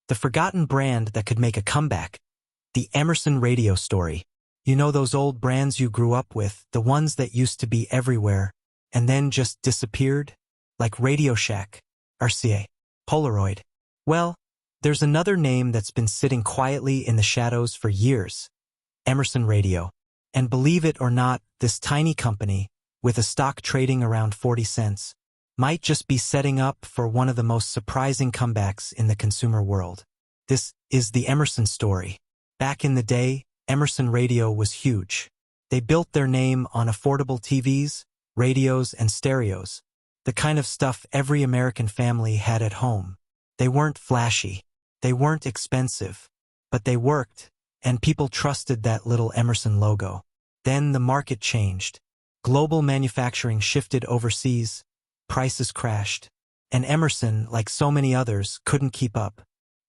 The forgotten brand that could make a comeback. The Emerson Radio story. You know those old brands you grew up with, the ones that used to be everywhere, and then just disappeared? Like Radio Shack, RCA, Polaroid. Well, there's another name that's been sitting quietly in the shadows for years. Emerson Radio. And believe it or not, this tiny company, with a stock trading around 40 cents, might just be setting up for one of the most surprising comebacks in the consumer world. This is the Emerson story. Back in the day, Emerson Radio was huge. They built their name on affordable TVs, radios, and stereos, the kind of stuff every American family had at home. They weren't flashy. They weren't expensive. But they worked, and people trusted that little Emerson logo. Then the market changed. Global manufacturing shifted overseas, prices crashed, and Emerson, like so many others, couldn't keep up.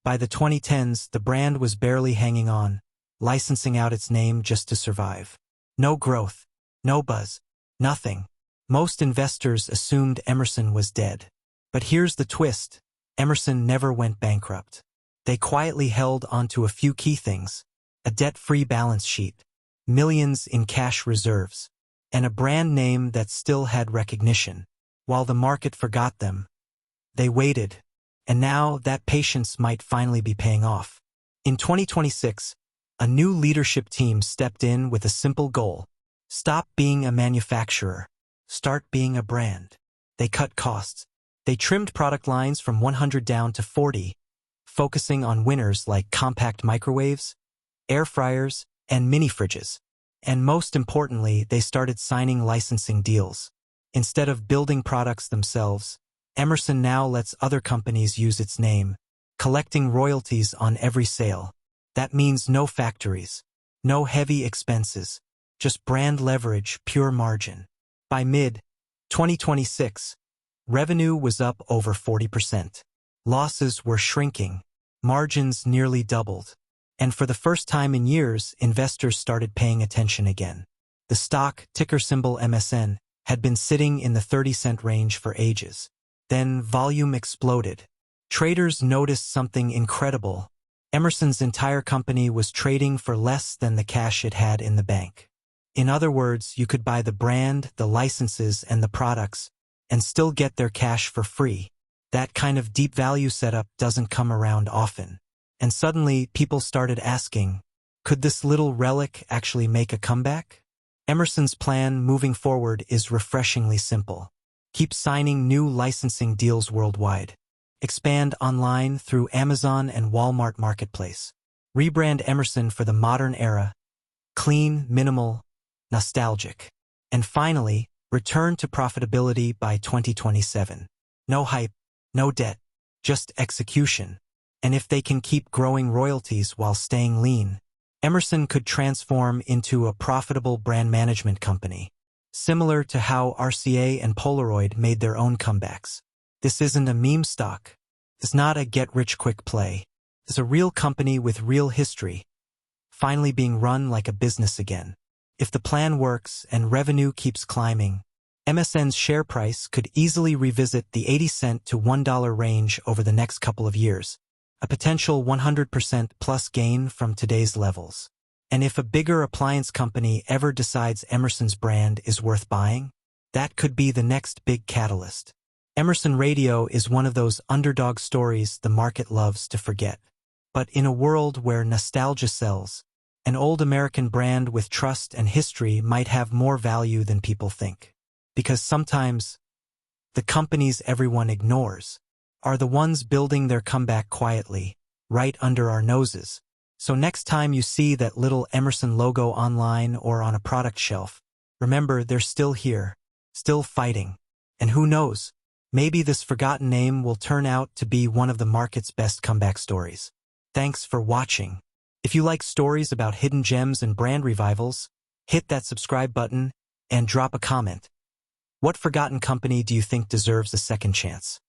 By the 2010s, the brand was barely hanging on, licensing out its name just to survive. No growth, no buzz, nothing. Most investors assumed Emerson was dead. But here's the twist. Emerson never went bankrupt. They quietly held onto a few key things: a debt-free balance sheet, millions in cash reserves, and a brand name that still had recognition. While the market forgot them, they waited, and now that patience might finally be paying off. In 2026, a new leadership team stepped in with a simple goal: stop being a manufacturer, start being a brand. They cut costs. They trimmed product lines from 100 down to 40, focusing on winners like compact microwaves, air fryers, and mini fridges. And most importantly, they started signing licensing deals. Instead of building products themselves, Emerson now lets other companies use its name, collecting royalties on every sale. That means no factories, no heavy expenses, just brand leverage, pure margin. By mid-2026, revenue was up over 40%. Losses were shrinking, margins nearly doubled. And for the first time in years, investors started paying attention again. The stock, ticker symbol MSN, had been sitting in the 30-cent range for ages. Then volume exploded. Traders noticed something incredible. Emerson's entire company was trading for less than the cash it had in the bank. In other words, you could buy the brand, the licenses, and the products, and still get their cash for free. That kind of deep value setup doesn't come around often. And suddenly, people started asking, could this little relic actually make a comeback? Emerson's plan moving forward is refreshingly simple. Keep signing new licensing deals worldwide. Expand online through Amazon and Walmart Marketplace. Rebrand Emerson for the modern era. Clean, minimal, nostalgic. And finally, return to profitability by 2027. No hype, no debt, just execution. And if they can keep growing royalties while staying lean, Emerson could transform into a profitable brand management company, similar to how RCA and Polaroid made their own comebacks. This isn't a meme stock. It's not a get-rich-quick play. It's a real company with real history, finally being run like a business again. If the plan works and revenue keeps climbing, MSN's share price could easily revisit the 80-cent to $1 range over the next couple of years, a potential 100% plus gain from today's levels. And if a bigger appliance company ever decides Emerson's brand is worth buying, that could be the next big catalyst. Emerson Radio is one of those underdog stories the market loves to forget. But in a world where nostalgia sells, an old American brand with trust and history might have more value than people think. Because sometimes, the companies everyone ignores are the ones building their comeback quietly, right under our noses. So next time you see that little Emerson logo online or on a product shelf, remember they're still here, still fighting. And who knows, maybe this forgotten name will turn out to be one of the market's best comeback stories. Thanks for watching. If you like stories about hidden gems and brand revivals, hit that subscribe button and drop a comment. What forgotten company do you think deserves a second chance?